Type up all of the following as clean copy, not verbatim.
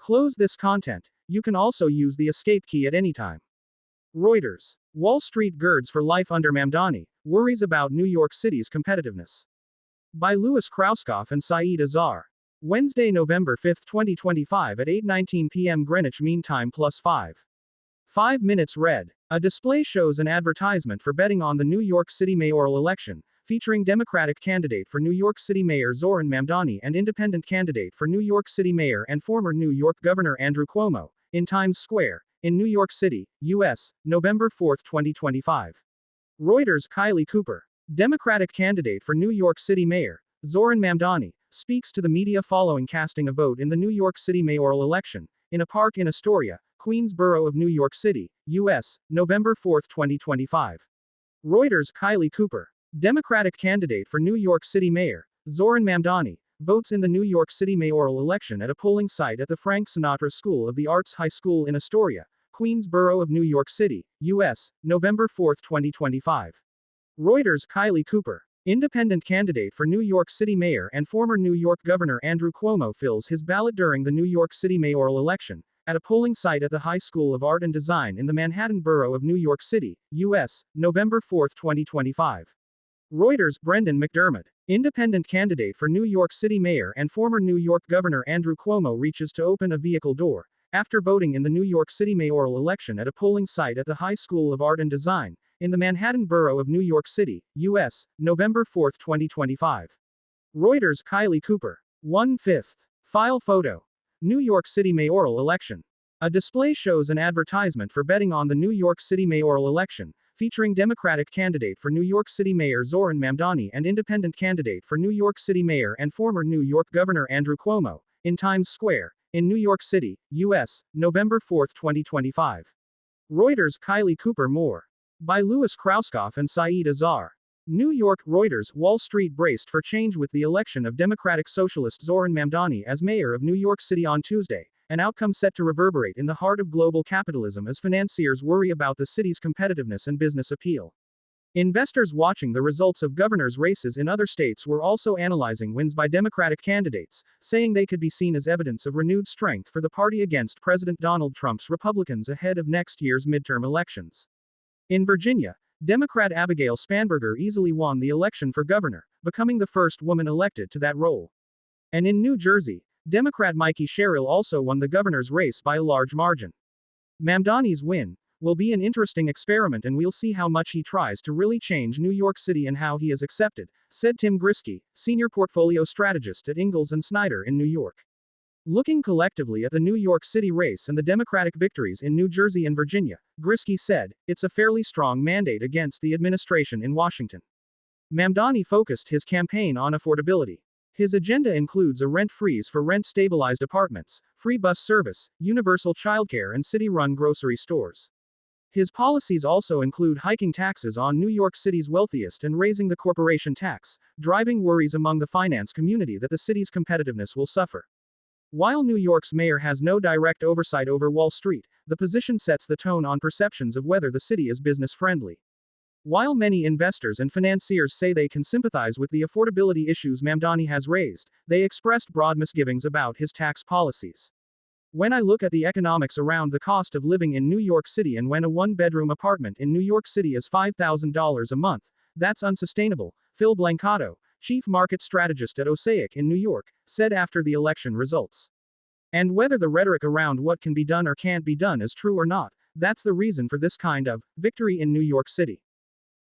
Close this content. You can also use the escape key at any time. Reuters. Wall Street girds for life under Mamdani, worries about New York City's competitiveness. By Louis Krauskopf and Saeed Azhar. Wednesday, November 5, 2025 at 8:19 p.m. Greenwich Mean Time +5 minutes. Read. A display shows an advertisement for betting on the New York City mayoral election, featuring Democratic candidate for New York City Mayor Zohran Mamdani and independent candidate for New York City Mayor and former New York Governor Andrew Cuomo, in Times Square, in New York City, U.S., November 4, 2025. Reuters. Kylie Cooper, Democratic candidate for New York City Mayor, Zohran Mamdani, speaks to the media following casting a vote in the New York City mayoral election, in a park in Astoria, Queens Borough of New York City, U.S., November 4, 2025. Reuters. Kylie Cooper, Democratic candidate for New York City Mayor, Zohran Mamdani, votes in the New York City mayoral election at a polling site at the Frank Sinatra School of the Arts High School in Astoria, Queens Borough of New York City, U.S., November 4, 2025. Reuters. Kylie Cooper, independent candidate for New York City Mayor and former New York Governor Andrew Cuomo, fills his ballot during the New York City mayoral election, at a polling site at the High School of Art and Design in the Manhattan borough of New York City, U.S., November 4, 2025. Reuters. Brendan McDermott, independent candidate for New York City Mayor and former New York Governor Andrew Cuomo, reaches to open a vehicle door, after voting in the New York City mayoral election at a polling site at the High School of Art and Design, in the Manhattan borough of New York City, U.S., November 4, 2025. Reuters. Kylie Cooper. 1/5. File photo. New York City mayoral election. A display shows an advertisement for betting on the New York City mayoral election, featuring Democratic candidate for New York City Mayor Zohran Mamdani and independent candidate for New York City Mayor and former New York Governor Andrew Cuomo, in Times Square, in New York City, U.S., November 4, 2025. Reuters. Kylie Cooper. More. By Louis Krauskopf and Saeed Azhar. New York. Reuters. Wall Street braced for change with the election of Democratic Socialist Zohran Mamdani as mayor of New York City on Tuesday, an outcome set to reverberate in the heart of global capitalism as financiers worry about the city's competitiveness and business appeal. Investors watching the results of governors' races in other states were also analyzing wins by Democratic candidates, saying they could be seen as evidence of renewed strength for the party against President Donald Trump's Republicans ahead of next year's midterm elections. In Virginia, Democrat Abigail Spanberger easily won the election for governor, becoming the first woman elected to that role. And in New Jersey, Democrat Mikey Sherrill also won the governor's race by a large margin. Mamdani's win will be an interesting experiment, and we'll see how much he tries to really change New York City and how he is accepted, said Tim Grisky, senior portfolio strategist at Ingalls & Snyder in New York. Looking collectively at the New York City race and the Democratic victories in New Jersey and Virginia, Grisky said, it's a fairly strong mandate against the administration in Washington. Mamdani focused his campaign on affordability. His agenda includes a rent freeze for rent-stabilized apartments, free bus service, universal childcare and city-run grocery stores. His policies also include hiking taxes on New York City's wealthiest and raising the corporation tax, driving worries among the finance community that the city's competitiveness will suffer. While New York's mayor has no direct oversight over Wall Street, the position sets the tone on perceptions of whether the city is business-friendly. While many investors and financiers say they can sympathize with the affordability issues Mamdani has raised, they expressed broad misgivings about his tax policies. When I look at the economics around the cost of living in New York City, and when a one-bedroom apartment in New York City is $5,000 a month, that's unsustainable, Phil Blancato, chief market strategist at Osaic in New York, said after the election results. And whether the rhetoric around what can be done or can't be done is true or not, that's the reason for this kind of victory in New York City.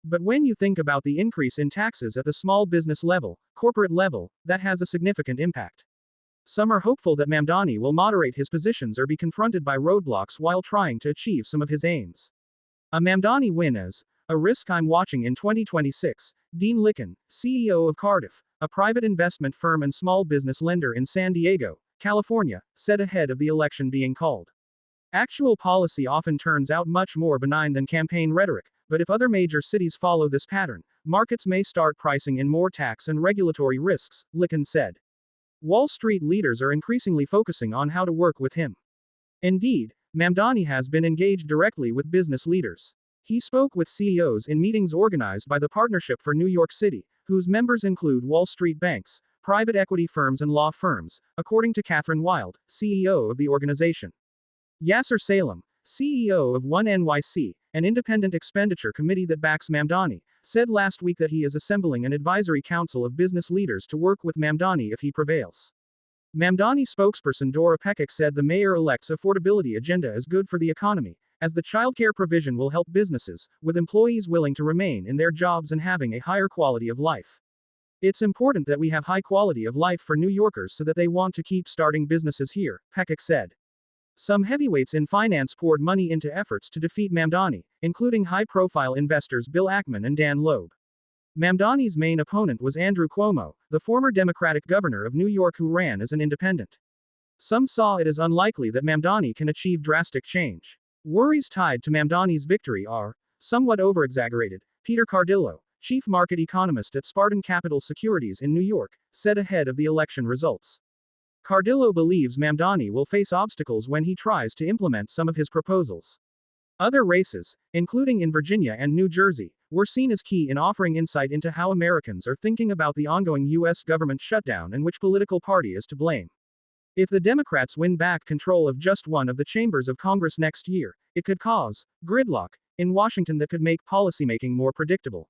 But when you think about the increase in taxes at the small business level, corporate level, that has a significant impact. Some are hopeful that Mamdani will moderate his positions or be confronted by roadblocks while trying to achieve some of his aims. A Mamdani win is a risk I'm watching in 2026, Dean Licken, CEO of Cardiff, a private investment firm and small business lender in San Diego, California, said ahead of the election being called. Actual policy often turns out much more benign than campaign rhetoric, but if other major cities follow this pattern, markets may start pricing in more tax and regulatory risks, Licken said. Wall Street leaders are increasingly focusing on how to work with him. Indeed, Mamdani has been engaged directly with business leaders. He spoke with CEOs in meetings organized by the Partnership for New York City, whose members include Wall Street banks, private equity firms and law firms, according to Catherine Wild, CEO of the organization. Yasser Salem, CEO of One NYC, an independent expenditure committee that backs Mamdani, said last week that he is assembling an advisory council of business leaders to work with Mamdani if he prevails. Mamdani spokesperson Dora Pekic said the mayor-elect's affordability agenda is good for the economy, as the childcare provision will help businesses, with employees willing to remain in their jobs and having a higher quality of life. It's important that we have high quality of life for New Yorkers so that they want to keep starting businesses here, Pekic said. Some heavyweights in finance poured money into efforts to defeat Mamdani, including high-profile investors Bill Ackman and Dan Loeb. Mamdani's main opponent was Andrew Cuomo, the former Democratic governor of New York who ran as an independent. Some saw it as unlikely that Mamdani can achieve drastic change. Worries tied to Mamdani's victory are somewhat over-exaggerated, Peter Cardillo, chief market economist at Spartan Capital Securities in New York, said ahead of the election results. Cardillo believes Mamdani will face obstacles when he tries to implement some of his proposals. Other races, including in Virginia and New Jersey, were seen as key in offering insight into how Americans are thinking about the ongoing U.S. government shutdown and which political party is to blame. If the Democrats win back control of just one of the chambers of Congress next year, it could cause gridlock in Washington that could make policymaking more predictable.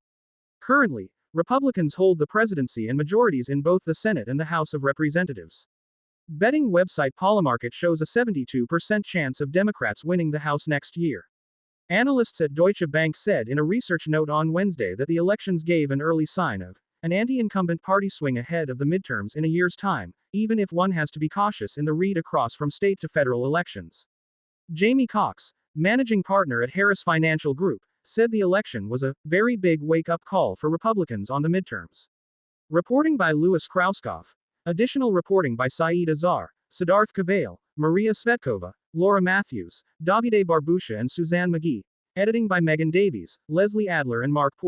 Currently, Republicans hold the presidency and majorities in both the Senate and the House of Representatives. Betting website Polymarket shows a 72% chance of Democrats winning the House next year. Analysts at Deutsche Bank said in a research note on Wednesday that the elections gave an early sign of an anti-incumbent party swing ahead of the midterms in a year's time, even if one has to be cautious in the read across from state to federal elections. Jamie Cox, managing partner at Harris Financial Group, said the election was a very big wake-up call for Republicans on the midterms. Reporting by Louis Krauskopf. Additional reporting by Saeed Azar, Siddharth Kavale, Maria Svetkova, Laura Matthews, Davide Barbusha and Suzanne McGee. Editing by Megan Davies, Leslie Adler and Mark Porter.